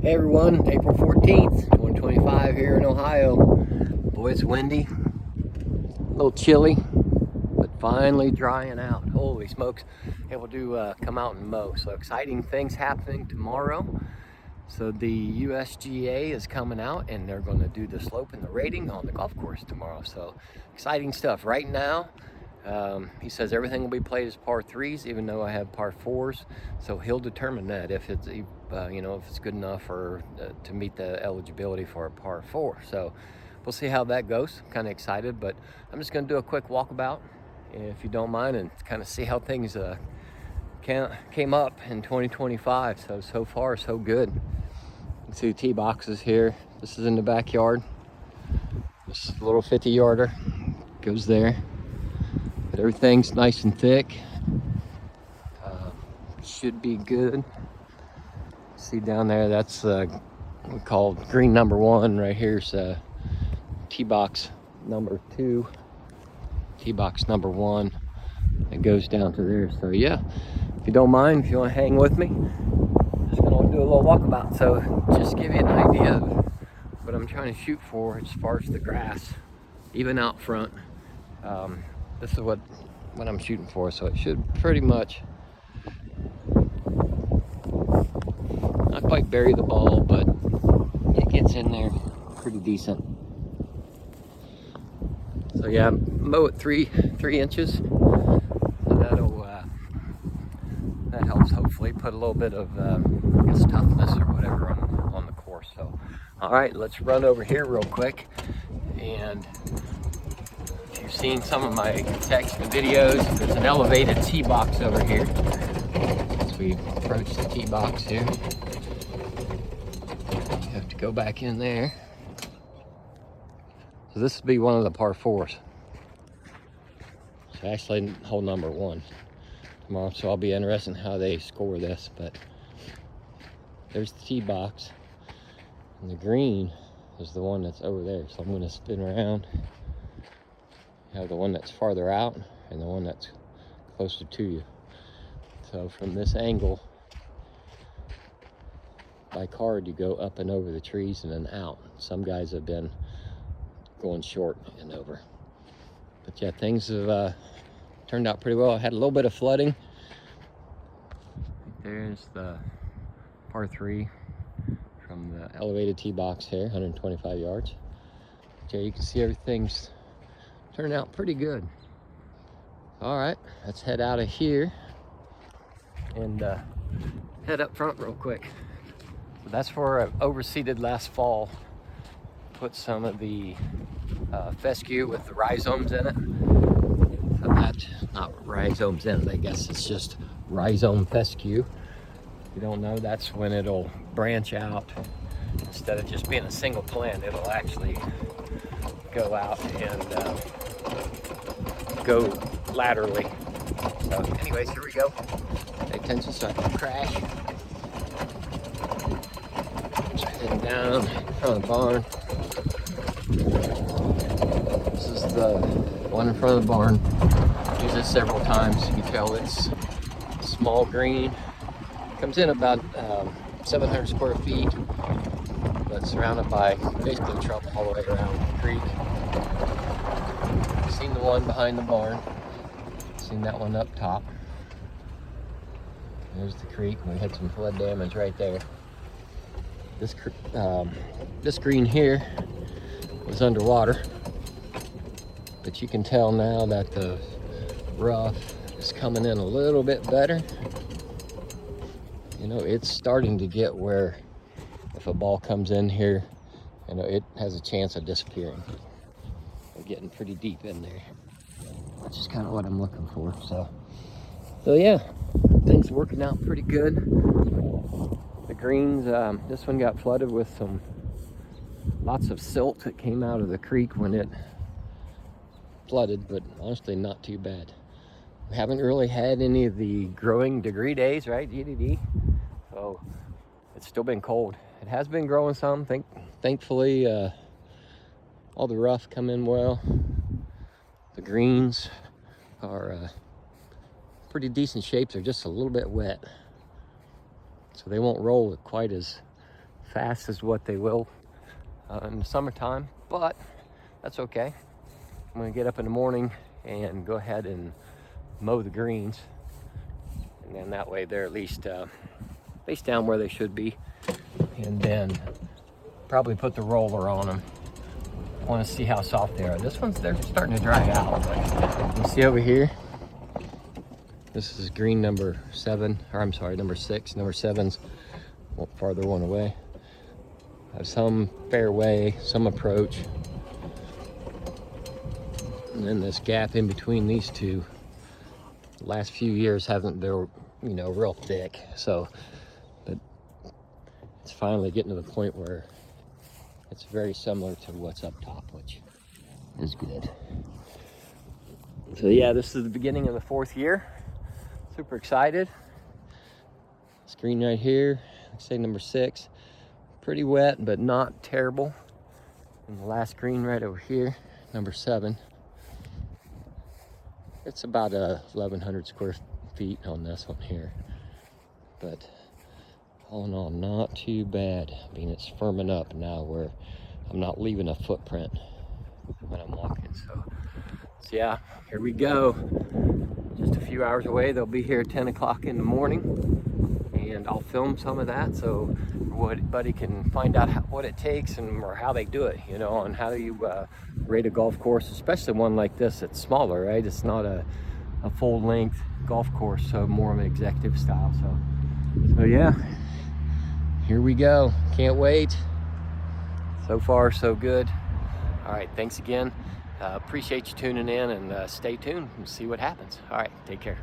Hey everyone, April 14th, 2025 here in Ohio. Boy, it's windy, a little chilly, but finally drying out. Holy smokes, able to come out and mow. So exciting things happening tomorrow. So the USGA is coming out and they're going to do the slope and the rating on the golf course tomorrow. So exciting stuff. Right now, he says everything will be played as par threes, even though I have par fours. So he'll determine that if it's if it's good enough or to meet the eligibility for a par four. So we'll see how that goes. I'm kind of excited, but I'm just going to do a quick walkabout, if you don't mind, and kind of see how things came up in 2025. So far so good. You can see tee boxes here. This is in the backyard. This is a little 50-yarder goes there. But everything's nice and thick. Should be good. See down there, that's we call green number one. Right here's tee box number two, tee box number one. It goes down to there. So yeah, if you don't mind, if you want to hang with me, just gonna do a little walkabout. So just give you an idea of what I'm trying to shoot for as far as the grass, even out front. This is what I'm shooting for, so it should pretty much not quite bury the ball, but it gets in there pretty decent. So yeah, mow it three inches. So that helps hopefully put a little bit of I guess toughness or whatever on the course. So all right, let's run over here real quick. And if you've seen some of my text and videos, there's an elevated tee box over here. As we approach the tee box here, you have to go back in there. So this would be one of the par fours. So actually hole number one tomorrow. So I'll be interested in how they score this. But there's the tee box, and the green is the one that's over there. So I'm going to spin around. You have the one that's farther out and the one that's closer to you. So from this angle, by card, you go up and over the trees and then out. Some guys have been going short and over. But yeah, things have turned out pretty well. I had a little bit of flooding. There's the par three from the elevated tee box here, 125 yards. Okay, you can see everything's turned out pretty good. All right, let's head out of here and head up front real quick. So that's where I overseeded last fall. Put some of the fescue with the rhizomes in it. So that, not rhizomes in it, I guess it's just rhizome fescue. If you don't know, that's when it'll branch out. Instead of just being a single plant, it'll actually go out and go laterally. So anyways, here we go. Pay attention so I can crash. So heading down in front of the barn. This is the one in front of the barn. Use this several times. You can tell it's small green. Comes in about 700 square feet, but surrounded by basically trouble all the way around the creek. Seen the one behind the barn. Seen that one up top. There's the creek. We had some flood damage right there. This green here was underwater, but you can tell now that the rough is coming in a little bit better. You know, it's starting to get where if a ball comes in here, you know, it has a chance of disappearing. We're getting pretty deep in there, which is kind of what I'm looking for. So yeah, things working out pretty good. The greens, this one got flooded with lots of silt that came out of the creek when it flooded, but honestly not too bad. We haven't really had any of the growing degree days, right, GDD? So it's still been cold. It has been growing some. Thankfully, all the rough come in well. The greens are pretty decent shape. They're just a little bit wet, so they won't roll quite as fast as what they will in the summertime, but that's okay. I'm gonna get up in the morning and go ahead and mow the greens, and then that way they're at least down where they should be, and then probably put the roller on them. I want to see how soft they are. They're starting to dry out. You see over here, this is green number 7, or I'm sorry, number 6. Number 7's farther one away. Have some fairway, some approach, and then this gap in between these two, the last few years haven't been, real thick. So, but it's finally getting to the point where it's very similar to what's up top, which is good. So yeah, this is the beginning of the 4th year. Super excited. This green right here, like say number 6, pretty wet, but not terrible. And the last green right over here, number 7. It's about 1,100 square feet on this one here. But all in all, not too bad. I mean, it's firming up now where I'm not leaving a footprint when I'm walking. So yeah, here we go. Just a few hours away. They'll be here at 10 o'clock in the morning, and I'll film some of that so everybody can find out what it takes or how they do it, on how do you rate a golf course, especially one like this. It's smaller, right? It's not a full length golf course, so more of an executive style. So yeah, here we go. Can't wait. So far, so good. All right, thanks again. Appreciate you tuning in, and stay tuned and see what happens. All right, take care.